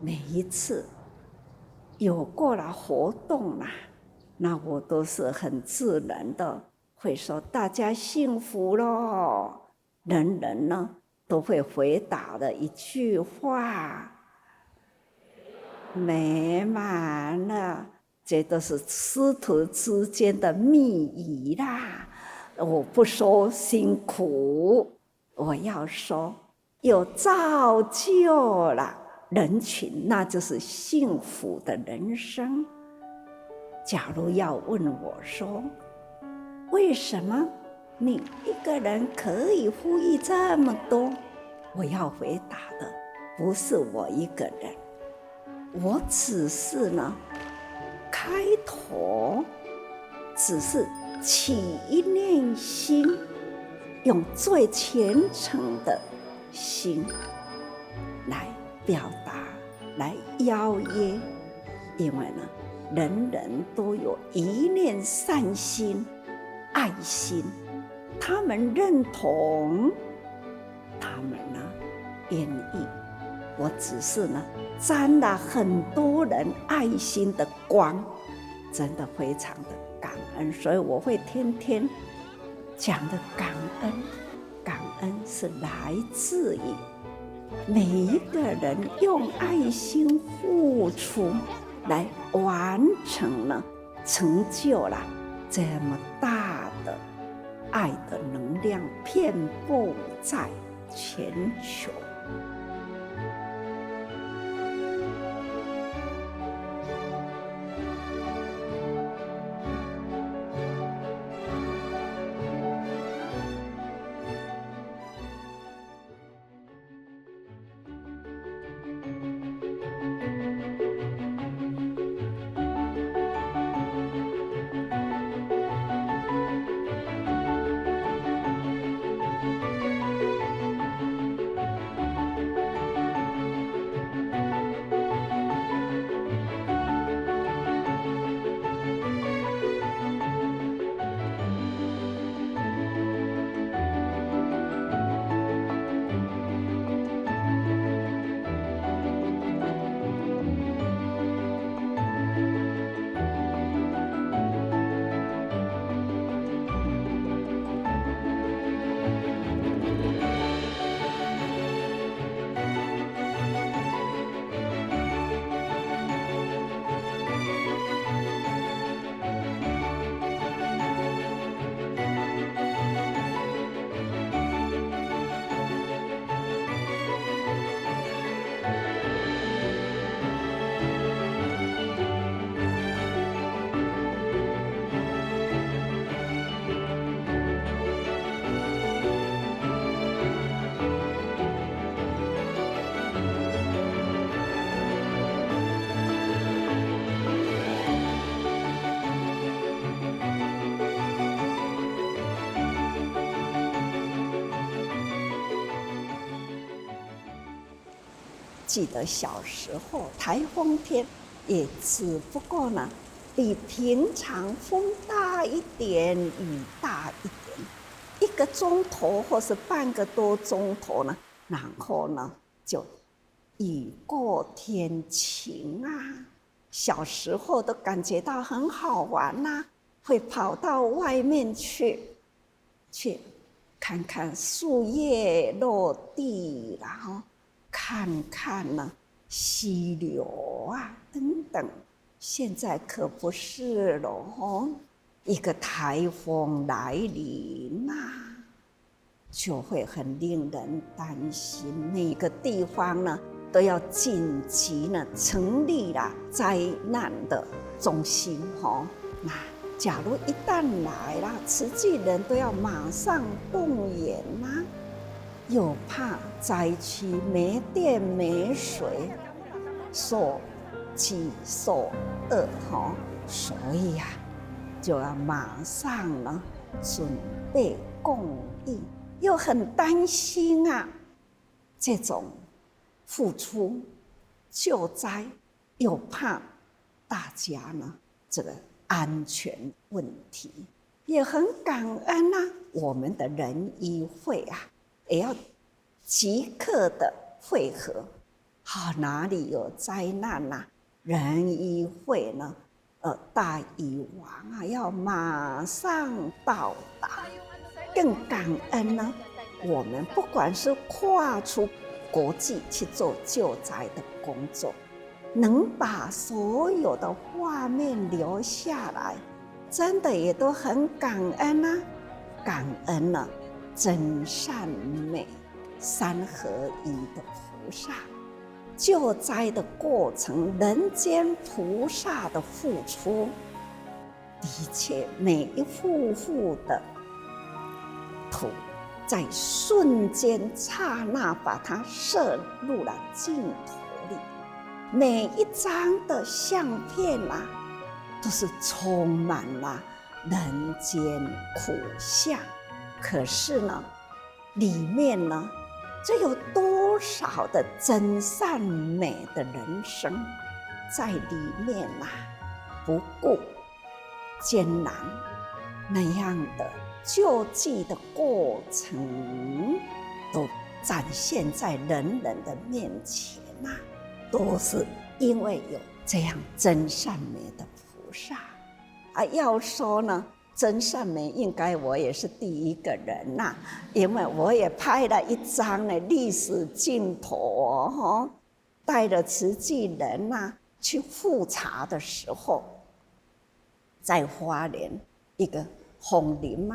每一次有过了活动啦，那我都是很自然的会说大家幸福咯，人人呢都会回答的一句话，美满了。这都是师徒之间的密语啦。我不说辛苦，我要说有造就了人群，那就是幸福的人生。假如要问我说，为什么你一个人可以呼吁这么多？我要回答的不是我一个人，我只是呢开头，只是起一念心，用最虔诚的心来表达，来邀约。因为呢，人人都有一念善心、爱心，他们认同，他们呢愿意。我只是呢沾了很多人爱心的光，真的非常的感恩，所以我会天天讲的感恩。感恩是来自于每一个人用爱心付出，来完成了、成就了这么大的爱的能量，遍布在全球。记得小时候台风天，也只不过呢比平常风大一点，雨大一点，1个钟头或是半个多钟头呢，然后呢就雨过天晴啊。小时候都感觉到很好玩啊，会跑到外面去看看树叶落地，然后看看呢溪流啊等等。现在可不是了哦，一个台风来临啊，就会很令人担心。每个地方呢都要紧急呢成立了灾难的中心哦。那假如一旦来了，慈济人都要马上动员啊，又怕灾区没电没水，受饥受饿哈，所以就要马上呢准备供应，又很担心这种付出救灾，又怕大家呢这个安全问题，也很感恩我们的仁医会也要即刻的会合，哪里有灾难啊，人一会呢，大禹王啊要马上到达。更感恩呢，我们不管是跨出国际去做救灾的工作，能把所有的画面留下来，真的也都很感恩啊！感恩了真善美三合一的菩萨，救灾的过程，人间菩萨的付出，的确每一幅幅的图，在瞬间刹那把它摄入了镜头里。每一张的相片啊，都是充满了人间苦相。可是呢，里面呢，这有多少的真善美的人生在里面啊，不顾艰难那样的救济的过程，都展现在人人的面前啊，都是因为有这样真善美的菩萨啊。要说呢，真善美应该我也是第一个人呐，因为我也拍了一张呢历史镜头带着慈济人呐去复查的时候，在花莲一个凤林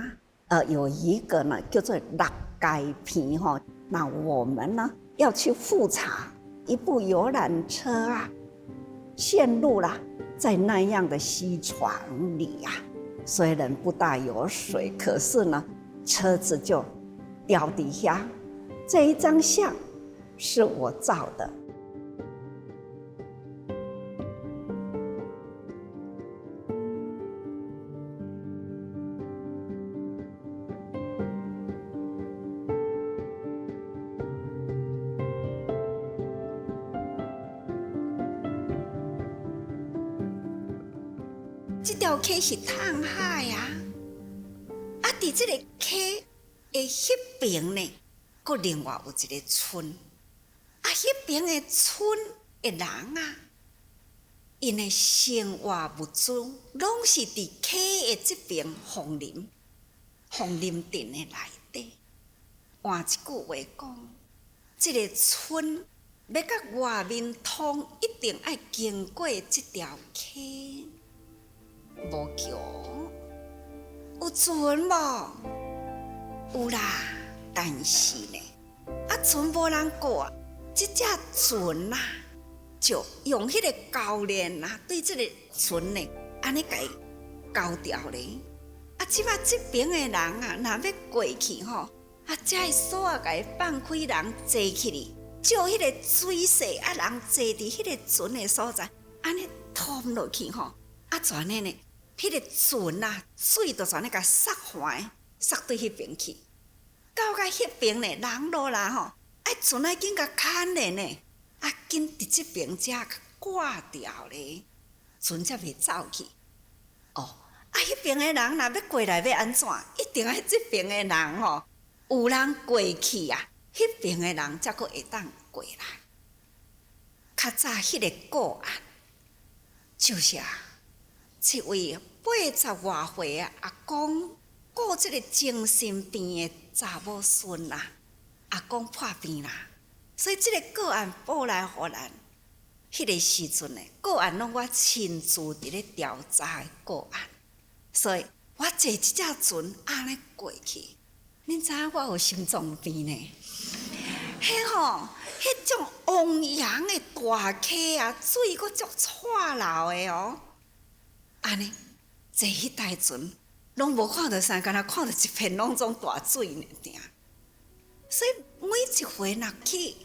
有一个呢叫做六街片那我们呢要去复查一部游览车啊，陷入了在那样的溪床里啊。虽然不大有水，可是呢，车子就掉底下。这一张相是我照的。这条溪是趟海啊，伫这个溪的迄边呢，佫另外有一个村，迄边的村的人啊，因的生活物资拢是伫溪的这边凤林镇的内底。换一句话讲，这个村要甲外面通，一定要经过这条溪。无桥有船无？有啦，但是呢，船无人过，这只船就用迄个教练对这个船呢，安尼甲伊教掉咧。即摆这边的人若要过去这个锁甲伊放开，人坐起哩，照迄个水势人坐伫迄个船的所在，安尼拖落去全呢呢。迄个船水就全咧甲撒环，撒对迄边去。到甲迄边呢，人落来船紧甲牵咧呢，紧伫即边遮挂掉咧，船才袂走去。迄边的人若要过来要安怎？一定要即边的人有人过去迄边的人才佫会当过来。较早迄个个案，就是一位80外岁阿公顾这个精神病的查某孙阿公破病啦，所以这个个案报来互咱。迄个时阵呢，个案拢我亲自伫咧调查的个案，所以我坐这只船安尼过去。恁知影我有心脏病呢？迄种汪洋的大溪水佫足错流的安尼。坐迄台船，拢无看到啥，敢若看到一片拢种大水呢，所以每一回若去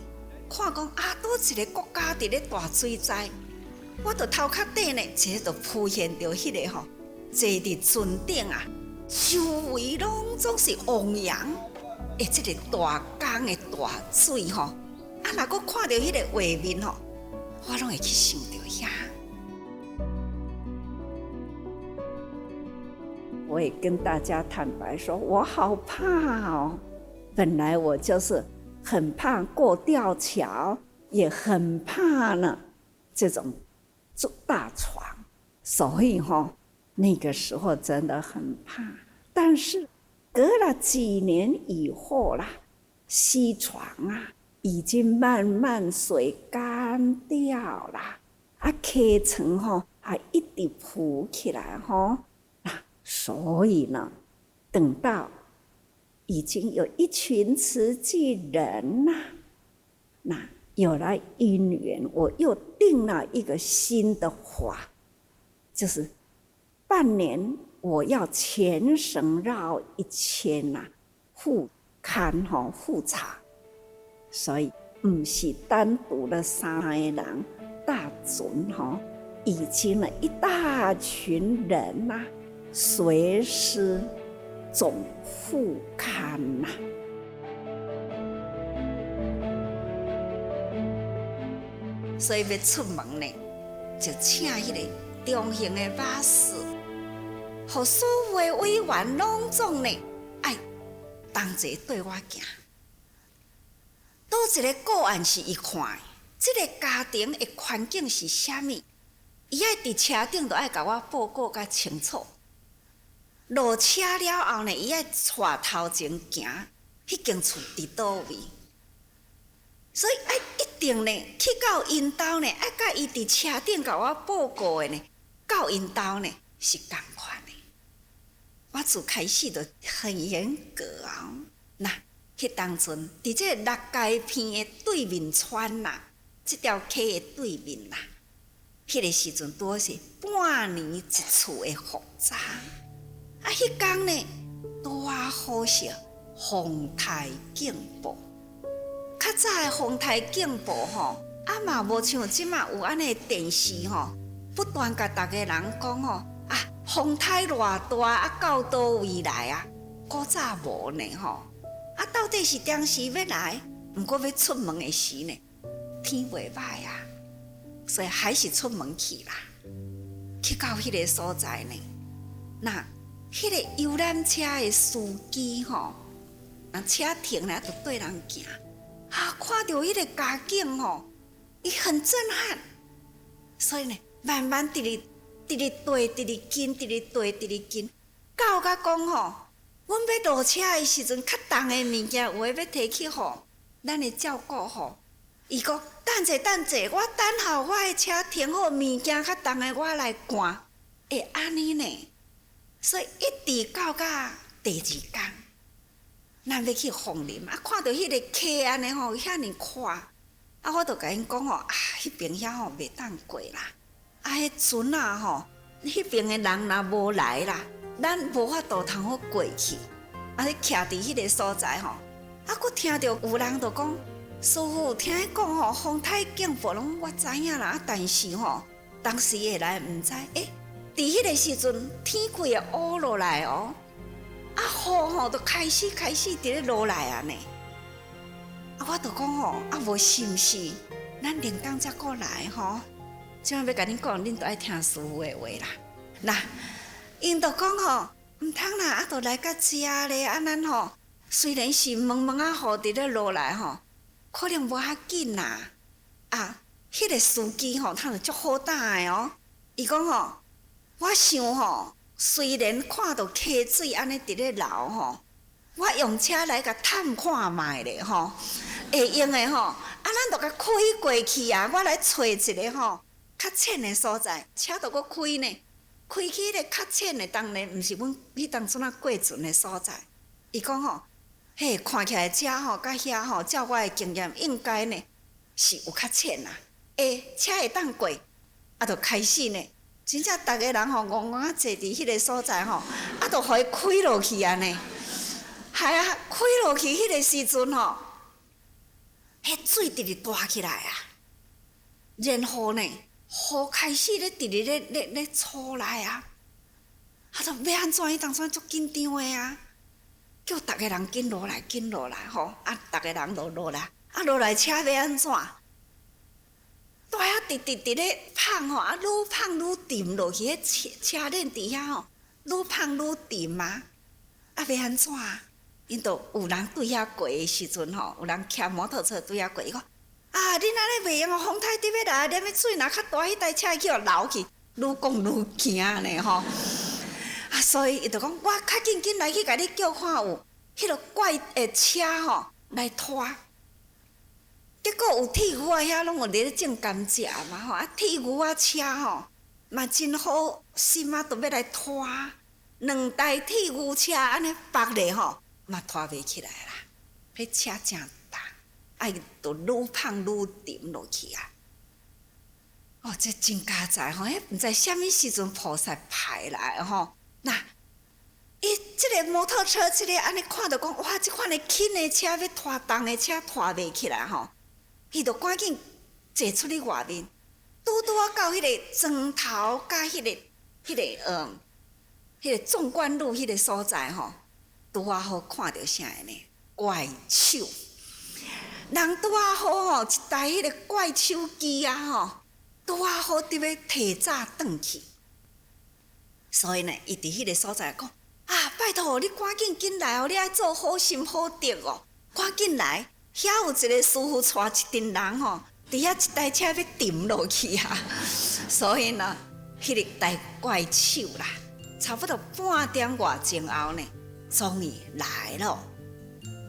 看讲倒一个国家伫咧大水灾，我着头壳底呢，一个就浮现着迄个坐伫船顶周围拢总是汪洋的即个大江的大水若佫看到迄个画面我拢会去想着遐。我也跟大家坦白说，我好怕本来我就是很怕过吊桥，也很怕呢这种大床，所以那个时候真的很怕。但是隔了几年以后啦，西床啊已经慢慢水干掉了，壳层一直浮起来所以呢，等到已经有一群慈济人啦，那有了因缘，我又定了一个新的法，就是半年我要全省绕1000复勘复查，所以不是单独的3个人，大准已经了一大群人随师总复勘所以要出门呢，就请迄个中型的巴士，和所有的委员拢总呢爱同齐对我行。倒一个个案是伊看的，这个家庭的环境是啥物？伊爱伫车顶就爱甲我报告较清楚。落车了后呢，伊爱带头前行，迄间厝伫倒位？所以一定呢，去到因兜呢，爱甲伊伫车顶甲我报告的呢，到因兜呢是同款的。我自开始就很严格那迄当阵伫这六街片的对面村这条溪的对面迄个时阵拄好是半年一次的复查。迄天呢，拄好是风台警报。较早的风台警报嘛无像即马有安尼电视不断甲大家人讲风台偌大到倒位来古早无呢到底是当时要来，毋过要出门的时呢，天袂歹所以还是出门去啦。去到迄个所在呢，那迄个游览车的司机人车停了就对人行看到迄个家境伊很震撼，所以呢，慢慢直直对，直直近，到甲讲阮要落车的时阵，较重的物件有诶要提起咱的照顾伊讲等者，我等候我的车停好，物件较重的我来赶，会安尼呢？所以一直到第2天，咱要去凤林看到迄个溪安尼遐尼宽，我就甲因讲迄边遐袂当过啦，迄船迄边的人若无来啦。咱无法度通好过去，你徛伫迄个所在佫听到有人就讲，师父听伊讲风台警报拢我知影啦，但是当时会来毋知伫迄个时阵天气会乌落来雨就开始伫咧落来呢。我就讲无是毋是咱另当才过来即摆要甲恁讲，恁都爱听师父的话啦。那因就讲毋通啦，就来到遮咧，咱虽然是蒙蒙雨伫咧落来可能无遐紧啦。迄个司机他就足好胆的伊讲我想虽然看到溪水安尼伫咧流我用车来甲探看卖咧会用的咱就甲开过去我来找一个较浅的所在，车就搁开呢。开去迄个较浅的，当然毋是阮迄当阵过船的所在。伊讲嘿，看起来遮甲遐照我的经验，应该呢是有较浅车会当过，就开始呢，真正逐个人戆戆坐伫迄个所在就互伊开落去呢。开落去迄个时阵迄水直直大起来然后呢。雨开始咧，直直咧出来就要安怎？伊当初足紧张的叫逐个人紧落来逐个人就落来，落来车要安怎？大遐直咧放愈放愈沉落去，迄车链伫遐愈放愈沉要安怎？因就有人对遐过的时阵有人骑摩托车对遐过，伊讲啊，恁安尼袂用哦，风太直要来，啉的水若较大，迄台车去互流去，愈讲愈惊呢吼。啊，所以伊就讲，我较紧紧来去甲你叫看有迄个怪的车吼来拖。结果有铁牛啊，遐拢有咧种甘蔗嘛吼，啊铁牛啊车吼嘛真好心啊，都要来拖。2台铁牛车安尼绑咧吼，嘛拖袂起来啦。迄车真重，啊伊就愈放愈沉落去啊。哦，这真加在吼，迄毋知啥物时阵菩萨派来吼。那伊即个摩托车，即个安尼看到讲，哇，即款的轻的车要拖重的车拖袂起来吼，伊就赶紧坐出去外面，拄啊到迄个砖头甲迄个纵贯路迄个所在吼，拄啊好看到啥个呢？怪手，人拄啊好吼，一台迄个怪手机啊吼，拄啊好伫要提早转去。所以呢，伊伫迄个所在讲啊，拜托你赶紧来哦，你爱做好心好德哦，赶紧来，遐有一个师傅带一群人吼，伫遐一台车要沉落去啊。所以呢，迄个台怪手啦，差不多半点外前后呢，终于来了。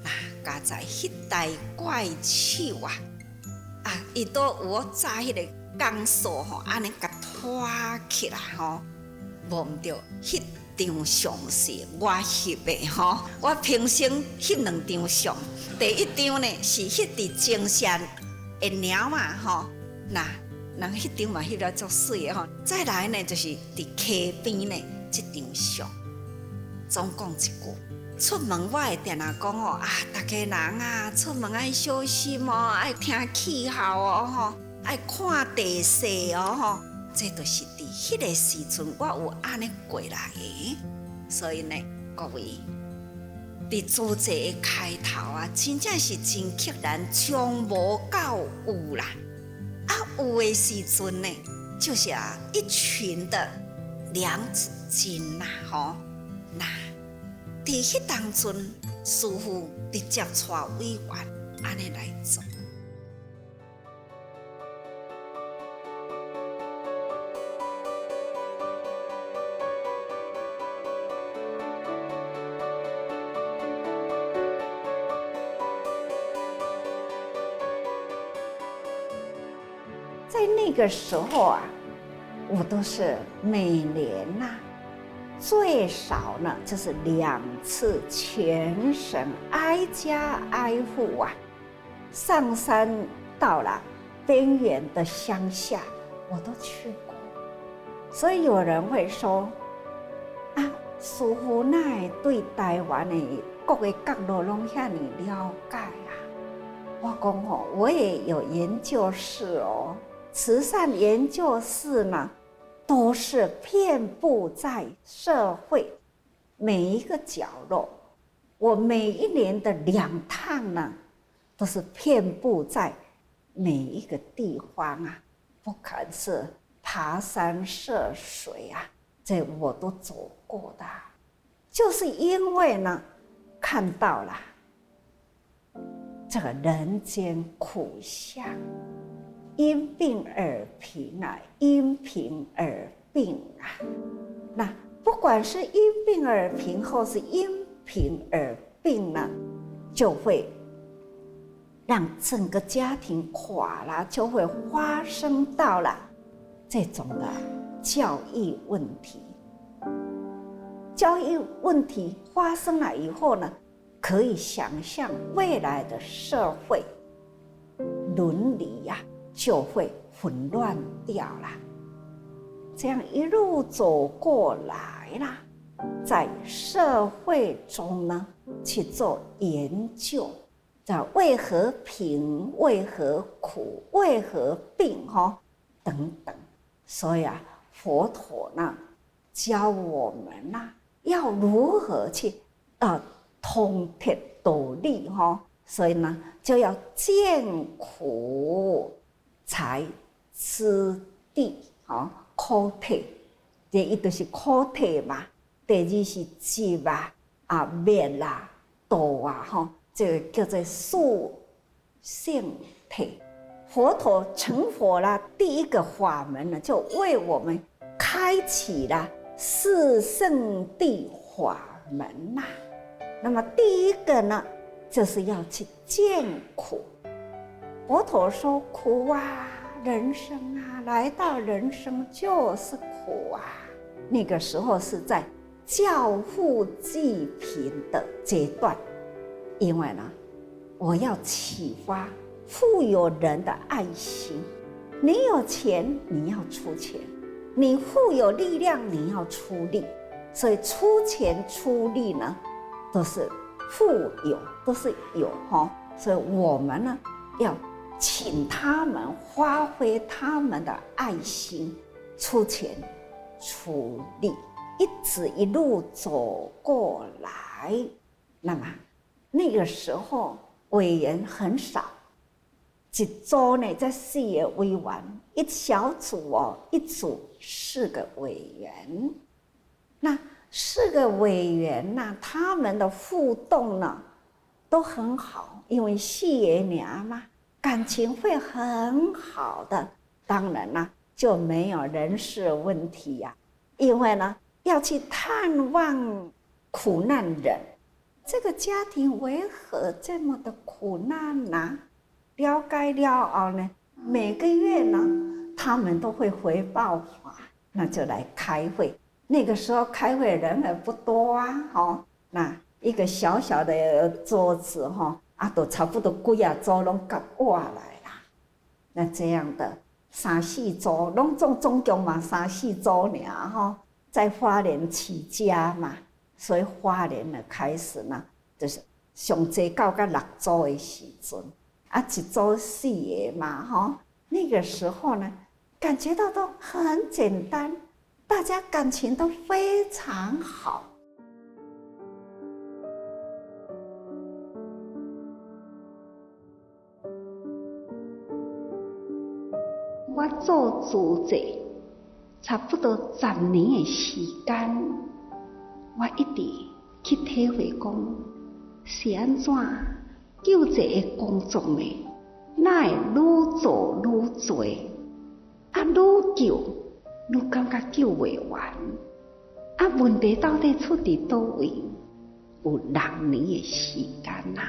那加在迄台怪手啊，伊都有扎迄个钢索吼，安尼甲拖起来吼。无毋对，迄张相是我翕的吼。我平生翕2张相，第一张呢是翕伫金山的鸟嘛吼，那人迄张嘛翕了足水的吼。再来呢就是伫溪边呢即张相。总讲一句，出门我会定定讲吼啊，大家人啊出门爱小心哦，爱听气候哦吼，爱看地势哦吼。这就是伫迄个时阵，我有安尼过来的。所以呢，各位，伫主题的开头啊，真正是真刻然，从无到有啦。啊，有的时阵呢，就是一群的良金呐，吼，那伫迄当阵，师父直接带委员安尼来做。在那个时候啊，我都是每年呐，最少呢就是2次全省挨家挨户啊，上山到了边缘的乡下，我都去过。所以有人会说啊，师父哪会对台湾的各个角落拢遐尼了解啊？我讲吼，我也有研究室哦。慈善研究室呢，都是遍布在社会每一个角落。我每一年的2趟呢，都是遍布在每一个地方啊，不管是爬山涉水啊，这我都走过的。就是因为呢，看到了这个人间苦相。因病而贫啊，因贫而病啊。那不管是因病而贫，或是因贫而病呢，就会让整个家庭垮了，就会发生到了这种的教育问题。教育问题发生了以后呢，可以想象未来的社会伦理呀，就会混乱掉了。这样一路走过来啦，在社会中呢去做研究，为何贫，为何苦，为何病等等。所以佛陀呢教我们要如何去通铁斗力所以呢就要见苦才知地苦体，第一就是苦体嘛，第二是集灭道这个叫做素性体。佛陀成佛了，第一个法门呢，就为我们开启了四圣谛法门呐。那么第一个呢，就是要去见苦。佛陀说苦啊，人生啊，来到人生就是苦啊。那个时候是在教富济贫的阶段，因为呢，我要启发富有人的爱心。你有钱，你要出钱；你富有力量，你要出力。所以出钱出力呢，都是富有，都是有哈。所以我们呢，要请他们发挥他们的爱心，出钱出力，一直一路走过来。那么那个时候委员很少，一组呢才4个委员，一小组一组4个委员。那4个委员呢，他们的互动呢都很好，因为4个娘嘛，感情会很好的。当然啦，就没有人事问题呀，因为呢要去探望苦难人，这个家庭为何这么的苦难呢？了解了后呢，每个月呢，他们都会回报法，那就来开会。那个时候开会人也不多啊，那一个小小的桌子都差不多几啊桌拢夹过来啦。那这样的3、4桌，拢总共嘛3、4桌尔在花莲起家嘛，所以花莲呢开始呢，就是上最到6桌的时阵，一桌4个嘛那个时候呢，感觉到都很简单。大家感情都非常好。我做主席差不多10年的时间，我一直去体会讲，是安怎救济的工作呢？哪会愈做愈多，愈救愈感觉救袂完，问题到底出伫倒位？有6年的时间啦，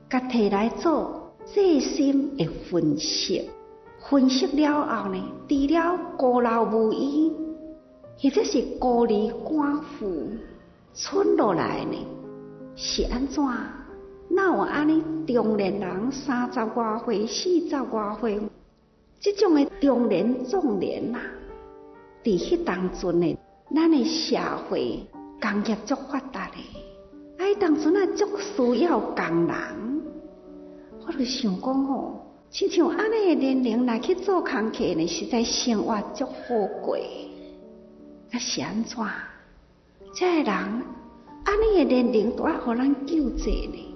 甲摕来做细心的分析，分析了后呢，除了孤老无依，或者是孤儿寡妇，剩落来呢是安怎？哪有安尼中年人30多岁、40多岁，这种的中年壮年伫迄当阵呢，咱的社会工业足发达的，迄当阵足需要工人。我就想讲亲像安尼的年龄来去做工课呢，实在生活足好过。是安怎？这个人安尼的年龄都要互咱救济呢？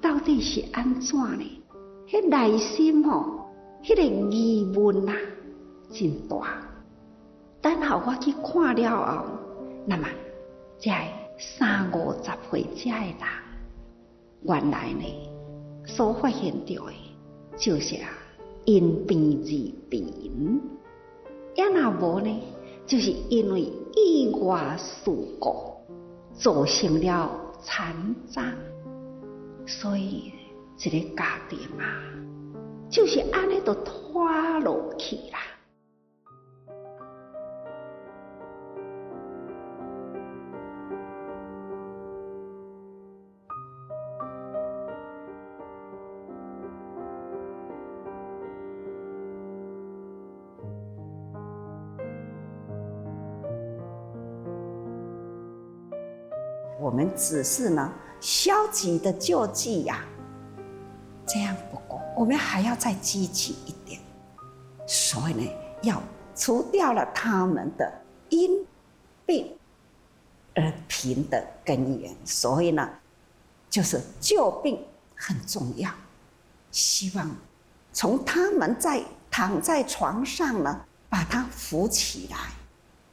到底是安怎呢？迄内心迄个疑问真大。等候我去看了后，那么这30、50岁这个人，原来呢所发现到的，就是因病而病，也若无呢，就是因为意外事故造成了残障，所以这个家庭就是安尼就拖落去啦。我们只是呢消极的救济这样不够，我们还要再积极一点。所以呢，要除掉了他们的因病而贫的根源。所以呢，就是救病很重要。希望从他们躺在床上呢，把他扶起来，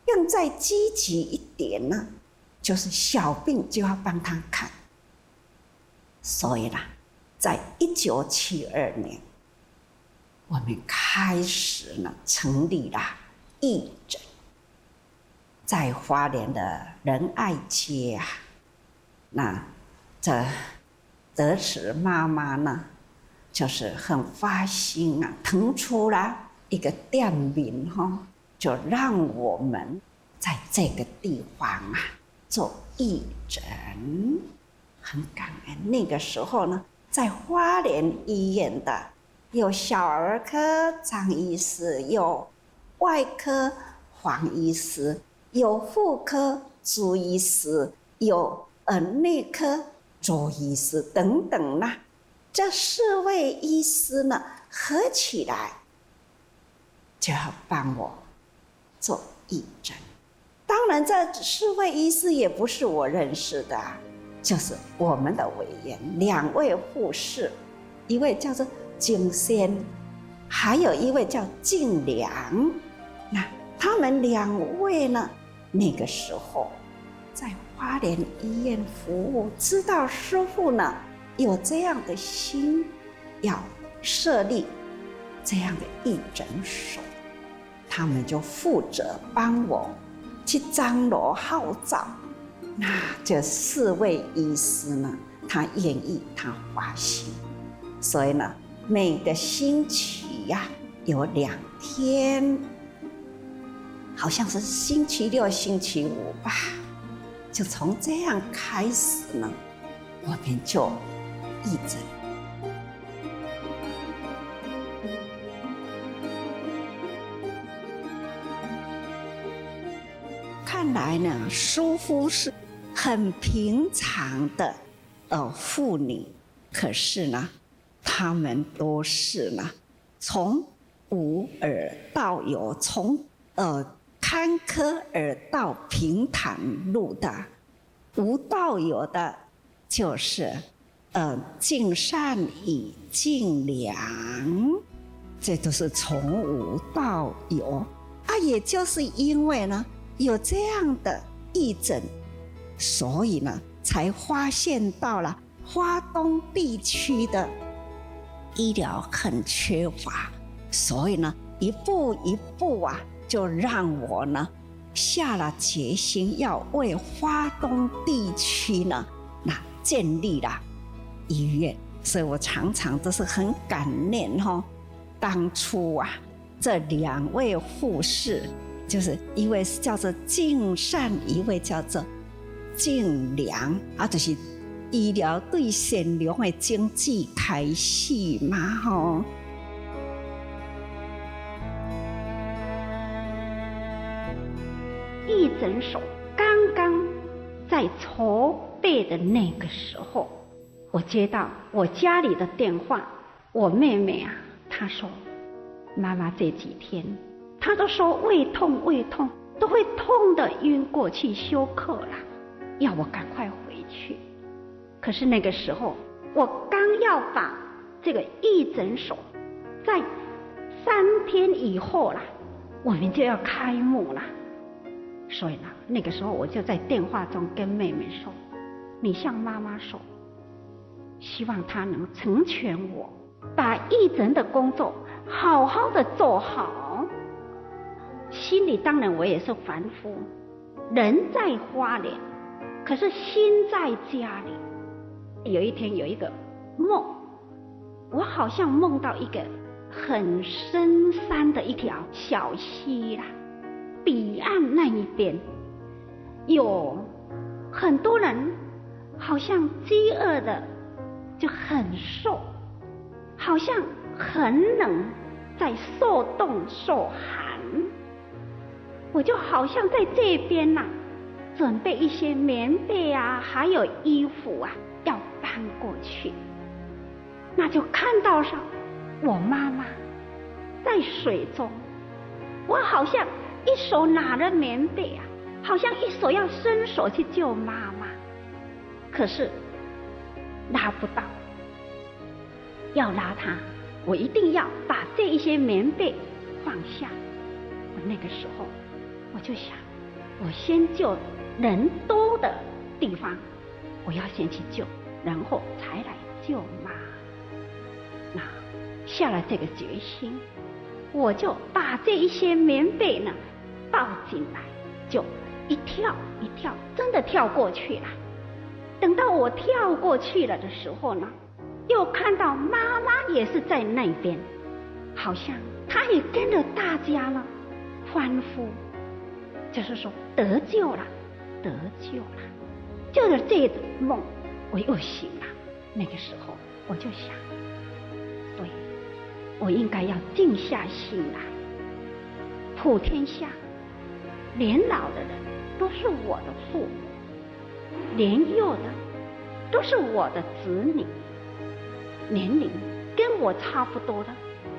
更再积极一点呢。就是小病就要帮他看，所以啦，在1972年，我们开始呢成立了义诊，在花莲的仁爱街啊，那这德慈妈妈呢，就是很发心啊，腾出了一个店名就让我们在这个地方啊做义诊，很感恩。那个时候呢，在花莲医院的有小儿科张医师，有外科黄医师，有妇科朱医师，有内科周医师等等啦。这4位医师呢，合起来就要帮我做义诊。当然，这4位医师也不是我认识的就是我们的委员2位护士，一位叫做景仙，还有一位叫静良。那他们2位呢，那个时候在花莲医院服务，知道师父呢有这样的心，要设立这样的义诊所，他们就负责帮我去张罗号召。那这4位医师呢，他愿意，他发心，所以呢，每个星期有2天，好像是星期6、星期5吧，就从这样开始呢，我们就义诊。看来呢，师父是很平常的妇女，可是呢，她们都是呢，从无而到有，从坎坷而到平坦路的。无到有的，就是尽善与尽良，这都是从无到有也就是因为呢，有这样的义诊，所以呢，才发现到了花东地区的医疗很缺乏，所以呢，一步一步就让我呢下了决心，要为花东地区呢建立了医院。所以我常常都是很感念当初这2位护士，就是一位叫做敬善，一位叫做敬良就是医疗对善良的经济开始嘛义诊所刚刚在筹备的那个时候，我接到我家里的电话，我妹妹她说妈妈这几天她都说胃痛，都会痛得晕过去休克了，要我赶快回去。可是那个时候我刚要把这个义诊所在3天以后啦，我们就要开幕了。所以呢，那个时候我就在电话中跟妹妹说，你向妈妈说，希望她能成全我，把义诊的工作好好的做好。心里当然我也是凡夫，人在花莲，可是心在家里。有一天有一个梦，我好像梦到一个很深山的一条小溪啦，彼岸那一边有很多人，好像饥饿的就很瘦，好像很冷，在受冻受寒。我就好像在这边准备一些棉被还有衣服要搬过去。那就看到上我妈妈在水中，我好像一手拿着棉被好像一手要伸手去救妈妈，可是拉不到。要拉她，我一定要把这一些棉被放下。我那个时候我就想，我先救人多的地方，我要先去救，然后才来救妈。那下了这个决心，我就把这一些棉被呢抱进来，就一跳一跳，真的跳过去了。等到我跳过去了的时候呢，又看到妈妈也是在那边，好像她也跟着大家呢欢呼，就是说得救了，得救了。就是这个梦，我又醒了。那个时候我就想，对，我应该要静下心来。普天下年老的人都是我的父母，年幼的都是我的子女，年龄跟我差不多的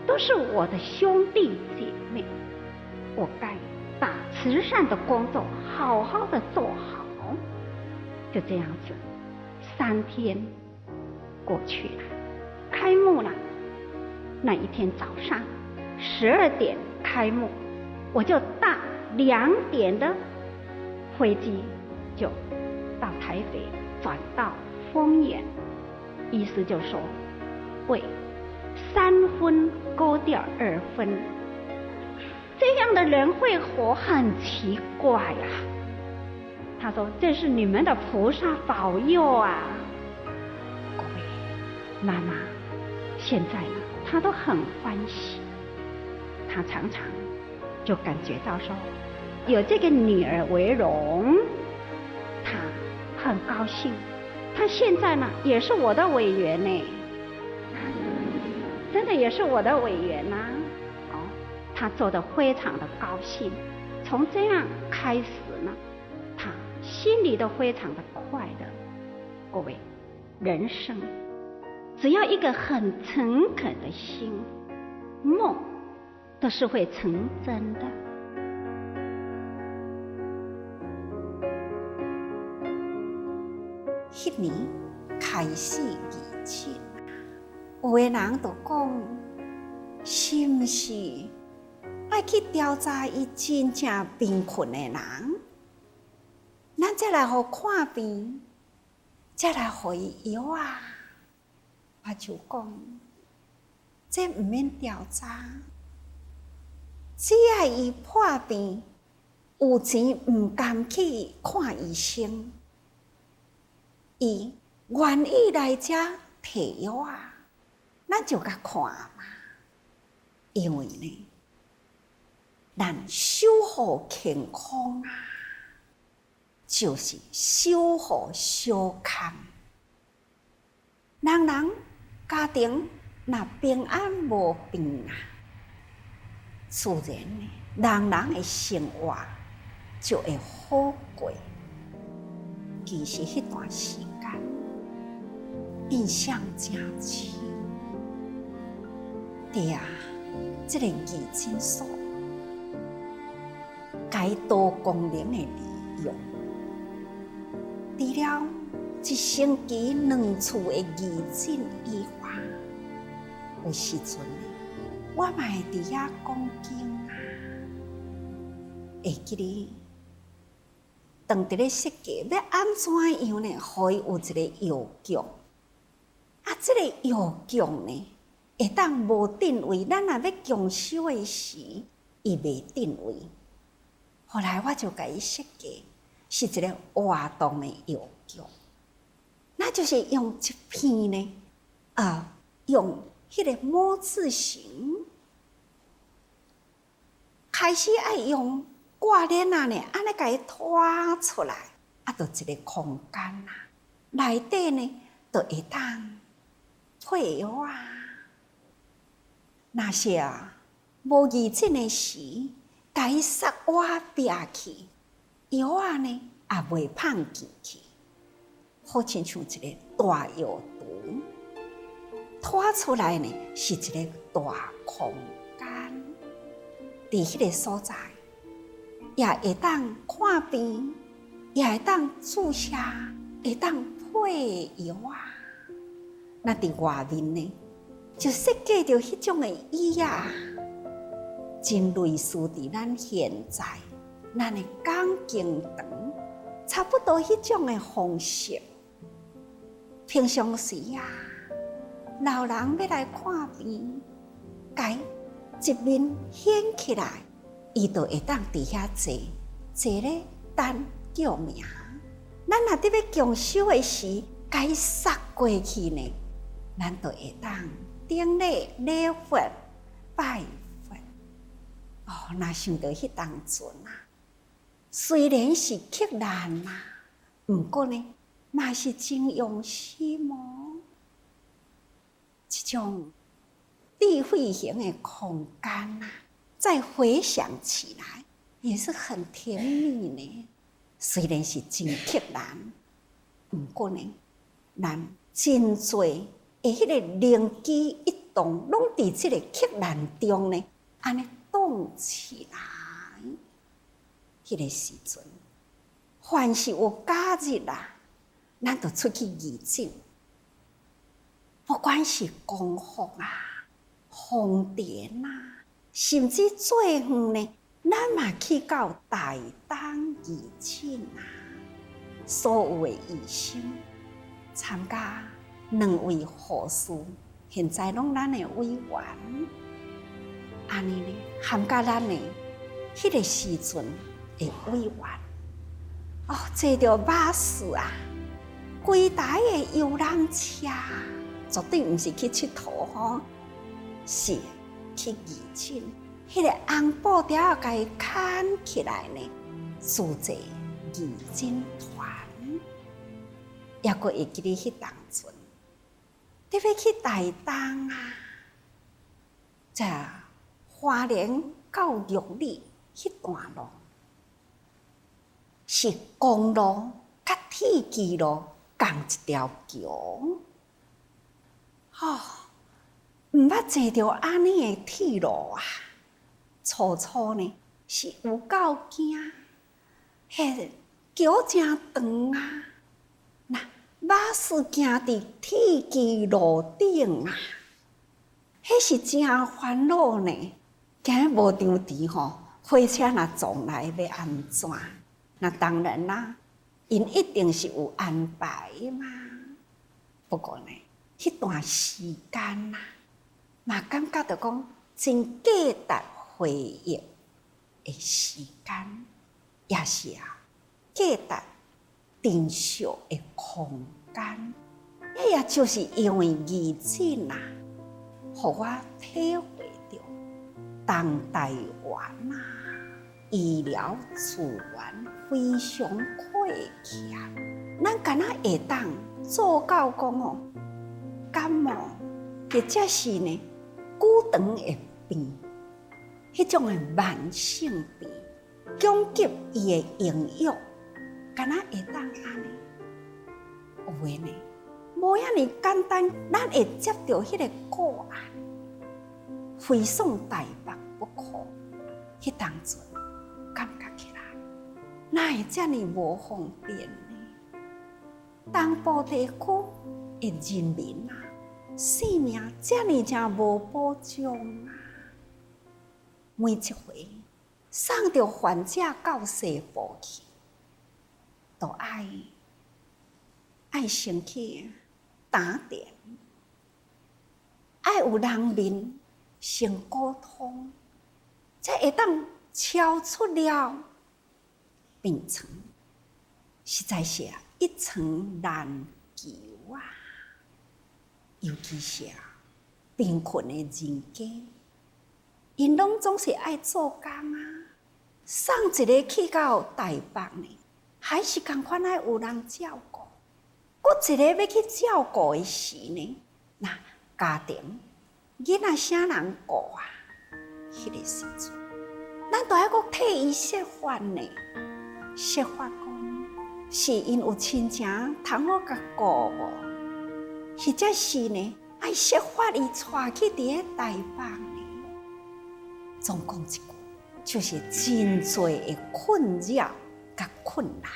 都是我的兄弟姐妹。我该把慈善的工作好好的做好。就这样子，3天过去了，开幕了。那一天早上12点开幕，我就搭2点的飞机就到台北，转到丰原。意思就是说，为3分勾掉2分，这样的人会活很奇怪啊。他说：“这是你们的菩萨保佑啊！”各位，妈妈现在呢，她都很欢喜。她常常就感觉到说，有这个女儿为荣，她很高兴。她现在呢，也是我的委员呢，真的也是我的委员呐。她做得非常的高兴。从这样开始呢，她心里都非常的快乐。各位，人生只要一个很诚恳的心，梦都是会成真的。迄年开始疫情，有的人就讲，是不是要去调查伊真正贫困的人，咱才来互看病，才来互伊药啊？我就讲，这唔免调查，只要伊破病，有钱唔甘去看医生，伊愿意来遮摕药啊，咱就甲看嘛。因为呢，咱守护健康啊，就是守护小康。人人家庭若平安无病啊，自然呢，人人的生活就会好过。其实迄段时间印象真深，对啊，这个疫情所该多功能的利用，除了一星期2次的疫情以外，有时阵呢，我嘛会伫遐讲经啊，会记得当伫咧设计要安怎样呢？互伊有一个药局啊，这个药局呢，会当无定位，咱若要强收的时，伊袂定位。后来我就甲伊设计是一个活动的药局，那就是用一片呢，用迄个模字形，开始爱用挂链啊呢，安尼甲伊拖出来，就一个空间啊，内底呢，就会当配药啊。那些无疫情的时，甲伊塞瓦壁去，药啊呢也袂芳进去，好亲像一个大药橱，拖出来呢是一个大空间，伫迄个所在，也会当看病，也会当注射，会当配药啊。那伫外面呢，就设计着迄种的椅啊。真类似伫咱现在，咱的讲经堂，差不多迄种的方式。平常时啊，老人要来看病，该一面掀起来，伊就会当伫遐坐咧等叫名。咱若伫要强修的时，该杀过去呢，咱就会当顶礼礼佛拜佛。若想到迄当阵啊，虽然是克难啊，不过呢，嘛是真用心哦。这种智慧型的空间啊，再回想起来也是很甜蜜呢。虽然是真克难，不过呢，咱真多的迄个灵机一动，拢伫这个克难中呢，安尼动起来。迄个时阵，凡是有假日啊，咱就出去义诊，不管是功夫啊、风电啊，甚至最远呢，咱嘛去到台东义诊啊。所有的医生参加2位护士，现在拢咱的委员，安尼呢，含甲咱的迄个时阵的委员。坐着巴士啊，规台的游览车，绝对毋是去佚佗吼，是去义诊。迄个红布条甲伊牵起来呢，组织义诊团。也阁会记得迄当阵，你要去台东啊，这花莲到玉里迄段路，是公路甲铁轨路共一条桥。毋捌坐着安尼的铁路啊，初初呢是有够惊，迄桥真长啊。巴士行伫铁轨路顶啊，迄是真烦恼呢。行无张直吼，火车若撞来要安怎？那当然啦，因一定是有安排嘛。不过呢，迄段时间啊，嘛感觉到讲真价值回忆的时间，也是啊，价值珍惜的空间，也就是因为义诊啊，互我体会到当台湾啊医疗资源非常缺欠，咱敢若会当做到讲感冒或者是呢久长的病，迄种的慢性病，供给伊的营养。敢若会当安尼，有诶呢，无遐尼简单，咱会接到迄个个案，飞送台北不可。迄当阵感觉起来，哪会遮尼无方便呢？东部地区的人民啊，性命遮尼正无保障啊！每一回送着患者到西部去。都爱先去打点，爱有人面先沟通，才会当超出了病床，实在是一层难求啊！尤其是贫困的人家，因拢总是爱做工啊，送一个去到台北呢。还是同款爱有人照顾，佫一个要去照顾的时呢，那家庭囡仔啥人顾啊？迄个时阵，咱都要佫替伊设法呢，设法讲是因有亲情通好甲顾无，或者是呢爱设法伊带去伫咧台北呢。总讲一句，就是真多的困扰。较困难，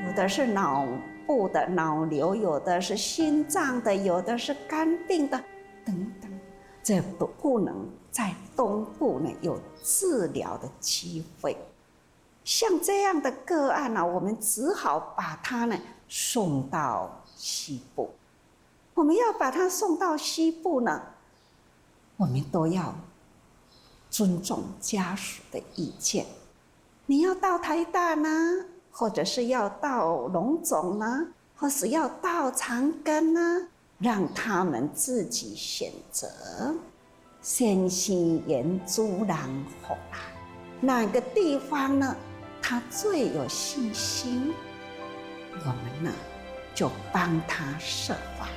有的是脑部的脑瘤，有的是心脏的，有的是肝病的，等等，这都不能在东部呢有治疗的机会。像这样的个案呢，我们只好把它呢送到西部。我们要把他送到西部呢，我们都要尊重家属的意见。你要到台大呢，或者是要到荣总呢，或是要到长庚呢，让他们自己选择。先生言主人福啦，哪个地方呢，他最有信心，我们呢就帮他设法。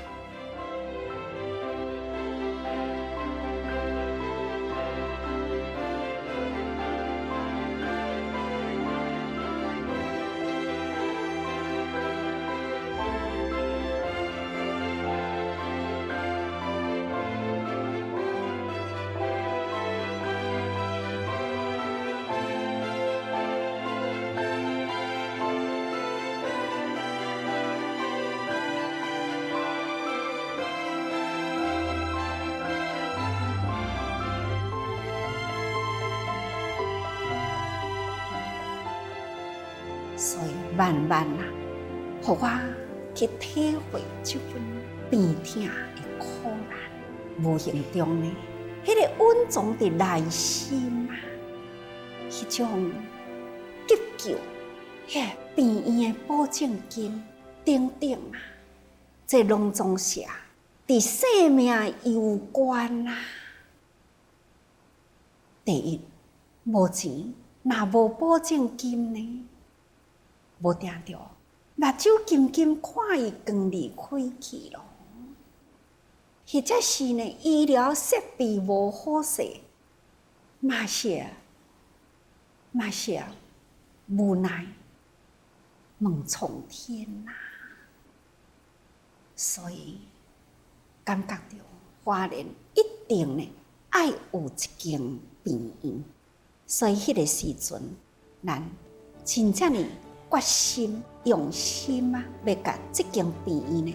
所以慢慢啊，互我去体会这份病痛的苦难。无形中呢，迄个稳重的内心啊，迄种急救，迄个病院的保证金等等啊，这拢总是伫生命攸关啊。第一，无钱，若无保证金呢？无定着，目睭金金看伊光离开去咯。或者是呢，医疗设备无好势，嘛是无奈问苍天呐。所以感觉着花莲一定呢爱有一间病院，所以迄个时阵，咱真正呢决心用心啊，要甲这间病院呢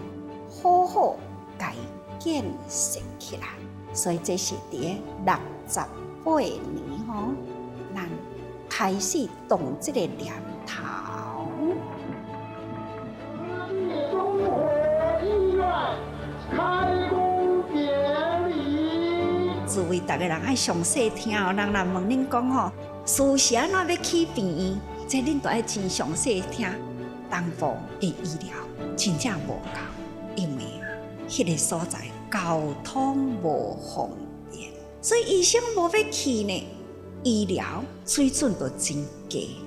好好改建设起来。所以这是伫68年吼，咱开始动这个念头。中和医院开工典礼。诸位大家人爱详细听哦，人若问恁讲吼，事实安怎要起病院？这恁都爱真详细听，东部的医疗真正无够，因为迄个所在交通无方便，所以医生无要去呢，医疗水准就真低。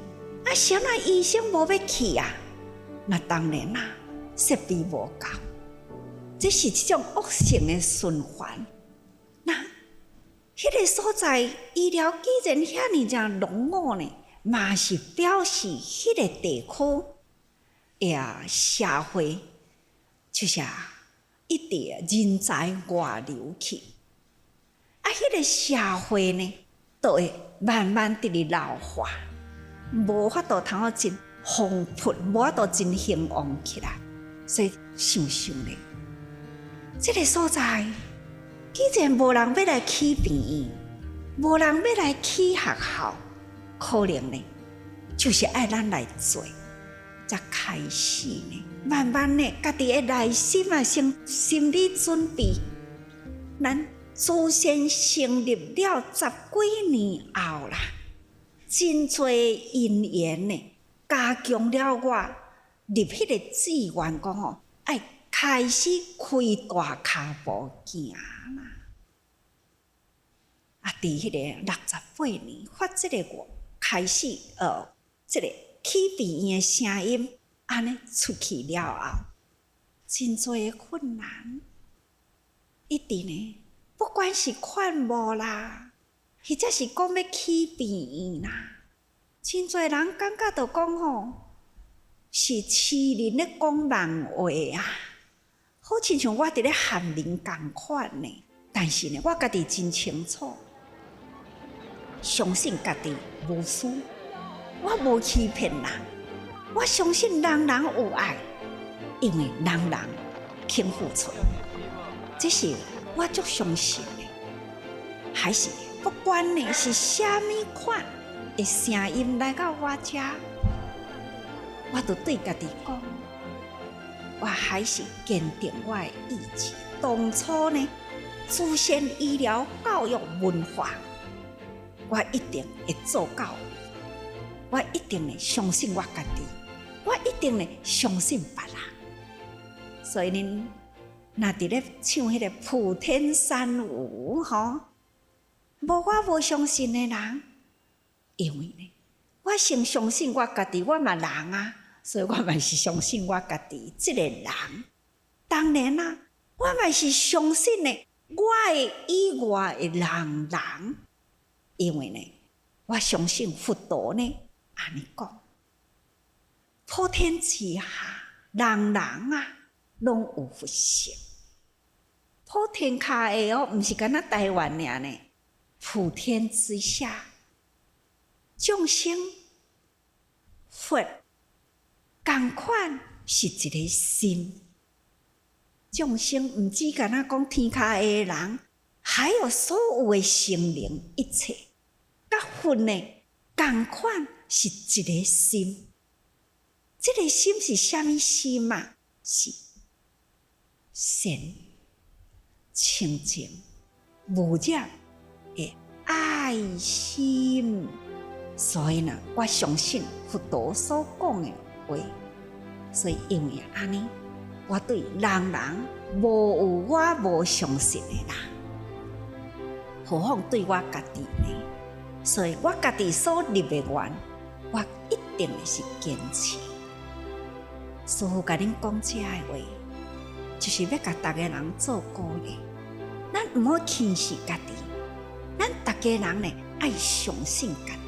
啥那医生无要去啊？那当然啦，设备无够，这是一种恶性的循环。那迄个所在医疗既然遐尼正落伍呢？嘛是表示迄个地区社会就是一直人才外流去，迄个社会呢，都会慢慢伫咧老化，无法度通真丰富，无法度真兴旺起来。所以想想咧，这个所在既然无人要来起病院，无人要来起学校。可能呢，就是爱咱来做，才开始呢，慢慢呢，家己的内心啊，先心理准备。咱祖先成立了10几年后啦，真多因缘呢，加强了我入迄个志愿，讲吼，爱开始开大脚步行啦。伫迄个68年发这个我。开始这个起病院的声音安尼出去了后，真多的困难，一直呢，不管是款无啦，或者是讲要起病院啦，真多人感觉到讲吼，是痴人咧讲人话啊，好亲像我伫咧喊人共款呢。但是呢，我家己真清楚。相信家己无私，我无欺骗人，我相信人人有爱，因为人人肯付出，这是我足相信的。还是不管呢是虾米款的声音来到我遮，我就对家己讲，我还是坚定我的意志。当初呢，祖先医疗、教育、文化，我一定会做到。我一定会相信我家己，我一定会相信别人。所以呢，若伫咧唱迄个《普天三无》吼，我无相信的人，因为呢，我先相信我家己，我嘛人啊，所以我嘛是相信我家己这个人。当然啦，我嘛是相信呢，我的以外的人，因为呢，我相信佛陀呢，安尼讲，普天之下，人啊，拢有佛性。普天下的哦，毋是干那台湾尔呢，普天之下，众生佛同款是一个心。众生毋只干那讲天下的人，还有所有的生灵，一切甲佛呢同款是一个心。这个心是啥物心啊？是善、清净、无染的爱心。所以呢，我相信佛陀所讲的话。所以因为安尼，我对人无有我无相信的人，何况对我家己呢？所以我家己所立的愿，我一定是坚持。师父甲恁讲这个话，就是要甲大家人做鼓励。咱毋好轻视家己，咱大家人呢爱相信家己。